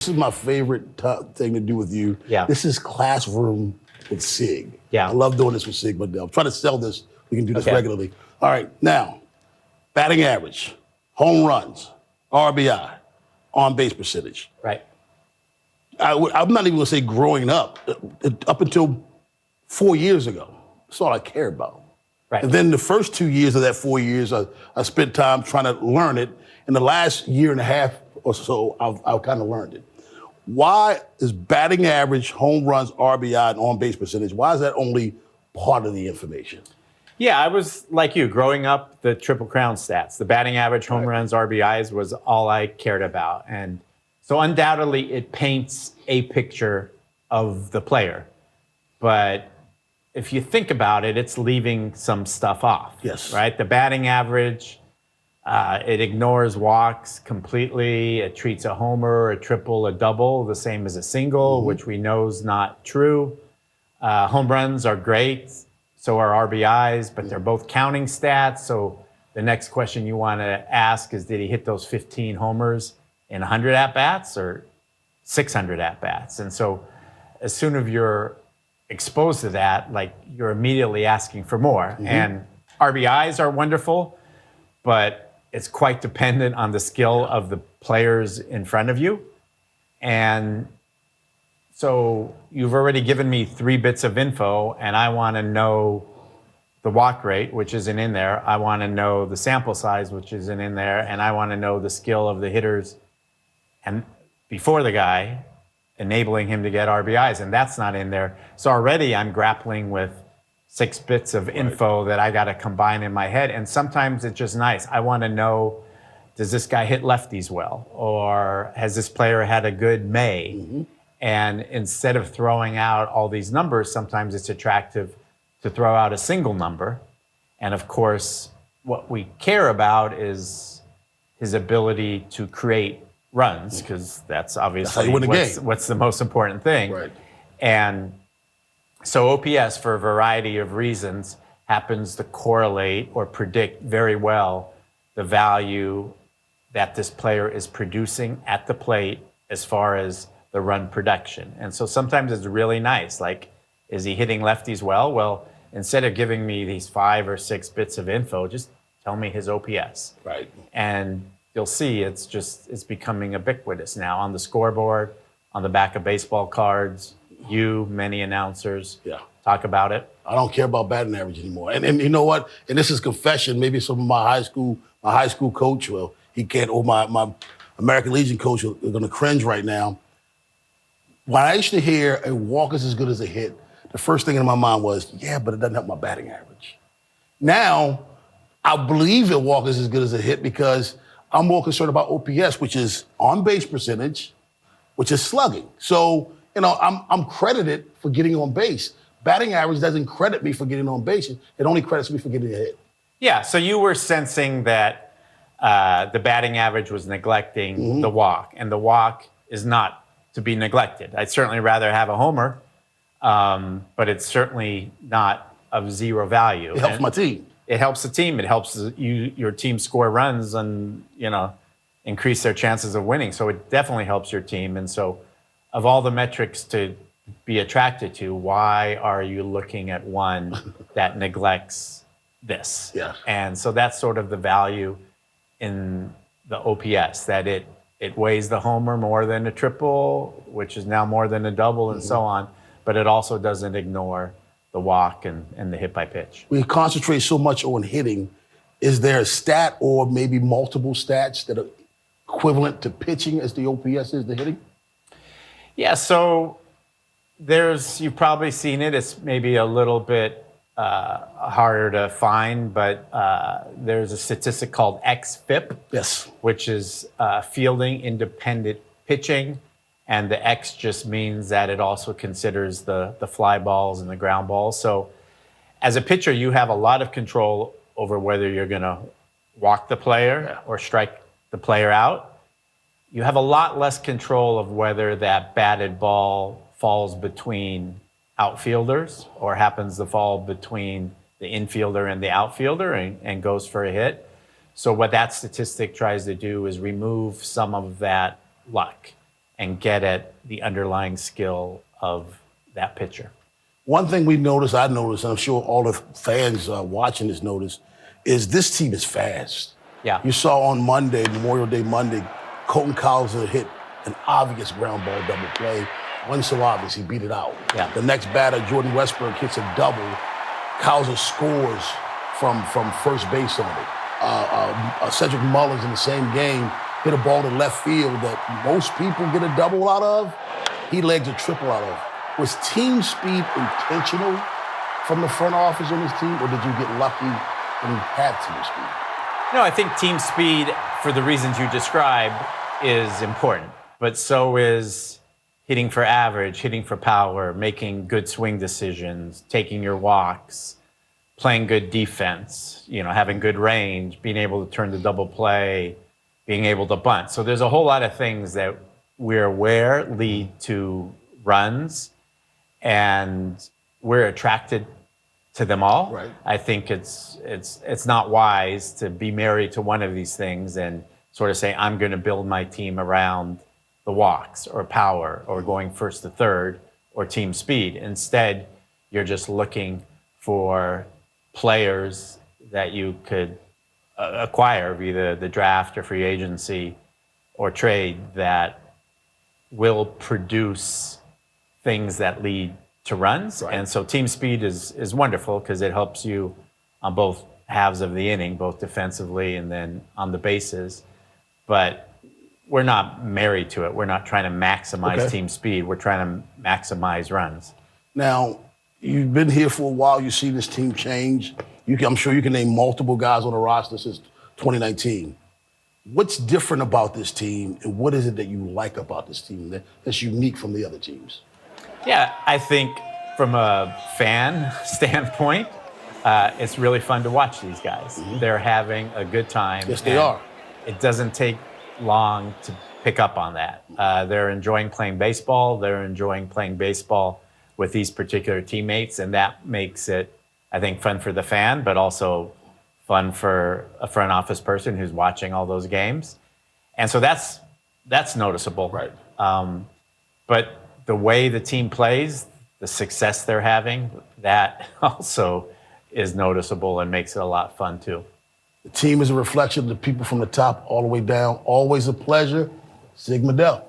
This is my favorite thing to do with you. Yeah. This is classroom with Sig. Yeah. I love doing this with Sig Mejdal. I'm trying to sell this. We can do this Okay. regularly. All right, now, batting average, home runs, RBI, on base percentage. Right. I'm not even going to say growing up until 4 years ago. That's all I cared about. Right. And then the first 2 years of that 4 years, I spent time trying to learn it. In the last year and a half or so, I've kind of learned it. Why is batting average, home runs, RBI, and on-base percentage, why is that only part of the information? Yeah, I was like you, growing up, the Triple Crown stats, the batting average, home runs, RBIs was all I cared about. And so undoubtedly it paints a picture of the player. But if you think about it, it's leaving some stuff off. Yes. Right? The batting average, it ignores walks completely. It treats a homer, a triple, a double the same as a single, which we know is not true. Home runs are great. So are RBIs, but they're both counting stats. So the next question you want to ask is, did he hit those 15 homers in 100 at-bats or 600 at-bats? And so as soon as you're exposed to that, like, you're immediately asking for more. And RBIs are wonderful, but it's quite dependent on the skill of the players in front of you. And so you've already given me 3 bits of info, and I want to know the walk rate, which isn't in there. I want to know the sample size, which isn't in there. And I want to know the skill of the hitters and before the guy, enabling him to get RBIs, and that's not in there. So already I'm grappling with 6 bits of info that I got to combine in my head. And sometimes it's just nice. I want to know, does this guy hit lefties well? Or has this player had a good May? And instead of throwing out all these numbers, sometimes it's attractive to throw out a single number. And of course, what we care about is his ability to create runs, because that's obviously what's the most important thing. Right. And so OPS, for a variety of reasons, happens to correlate or predict very well the value that this player is producing at the plate as far as the run production. And so sometimes it's really nice. Like, is he hitting lefties well? Well, instead of giving me these 5 or 6 bits of info, just tell me his OPS. Right. And you'll see it's becoming ubiquitous now on the scoreboard, on the back of baseball cards. Many announcers talk about it. I don't care about batting average anymore. And you know what? And this is confession. Maybe some of my high school coach, well, he can't, or my American Legion coach are going to cringe right now. When I used to hear a walk is as good as a hit, the first thing in my mind was, yeah, but it doesn't help my batting average. Now, I believe a walk is as good as a hit because I'm more concerned about OPS, which is on-base percentage, which is slugging. So, you know, I'm credited for getting on base. Batting average doesn't credit me for getting on base. It only credits me for getting a hit. Yeah, so you were sensing that the batting average was neglecting the walk, and the walk is not to be neglected. I'd certainly rather have a homer, but it's certainly not of zero value. It helps my team. It helps the team. It helps your team score runs and, increase their chances of winning. So it definitely helps your team. And so of all the metrics to be attracted to, why are you looking at one that neglects this? Yeah. And so that's sort of the value in the OPS, that it weighs the homer more than a triple, which is now more than a double, and so on. But it also doesn't ignore the walk and the hit by pitch. We concentrate so much on hitting. Is there a stat or maybe multiple stats that are equivalent to pitching as the OPS is to hitting? Yeah, so you've probably seen it. It's maybe a little bit harder to find, but there's a statistic called xFIP, Yes. which is fielding independent pitching. And the X just means that it also considers the fly balls and the ground balls. So as a pitcher, you have a lot of control over whether you're going to walk the player or strike the player out. You have a lot less control of whether that batted ball falls between outfielders or happens to fall between the infielder and the outfielder and goes for a hit. So what that statistic tries to do is remove some of that luck and get at the underlying skill of that pitcher. One thing I noticed, and I'm sure all the fans watching this notice, is this team is fast. Yeah. You saw on Monday, Memorial Day Monday, Colton Cowser hit an obvious ground ball double play. Wasn't so obvious, he beat it out. Yeah. The next batter, Jordan Westbrook, hits a double. Cowser scores from first base on it. Cedric Mullins in the same game hit a ball to left field that most people get a double out of. He legs a triple out of. Was team speed intentional from the front office on this team, or did you get lucky and have team speed? No, I think team speed, for the reasons you described, is important. But so is hitting for average, hitting for power, making good swing decisions, taking your walks, playing good defense, having good range, being able to turn the double play, being able to bunt. So there's a whole lot of things that we're aware lead to runs, and we're attracted to them all. Right. I think it's not wise to be married to one of these things and sort of say, I'm going to build my team around the walks or power or going first to third or team speed. Instead, you're just looking for players that you could acquire via the draft or free agency or trade that will produce things that lead to runs. Right. And so team speed is wonderful because it helps you on both halves of the inning, both defensively and then on the bases. But we're not married to it. We're not trying to maximize team speed. We're trying to maximize runs. Now, you've been here for a while. You see this team change. I'm sure you can name multiple guys on the roster since 2019. What's different about this team, and what is it that you like about this team that's unique from the other teams? Yeah, I think from a fan standpoint, it's really fun to watch these guys. Mm-hmm. They're having a good time. Yes, they are. It doesn't take long to pick up on that. They're enjoying playing baseball. They're enjoying playing baseball with these particular teammates, and that makes it, I think, fun for the fan, but also fun for a front office person who's watching all those games. And so that's noticeable. Right. But the way the team plays, the success they're having, that also is noticeable and makes it a lot fun too. The team is a reflection of the people from the top all the way down. Always a pleasure. Sig Mejdal.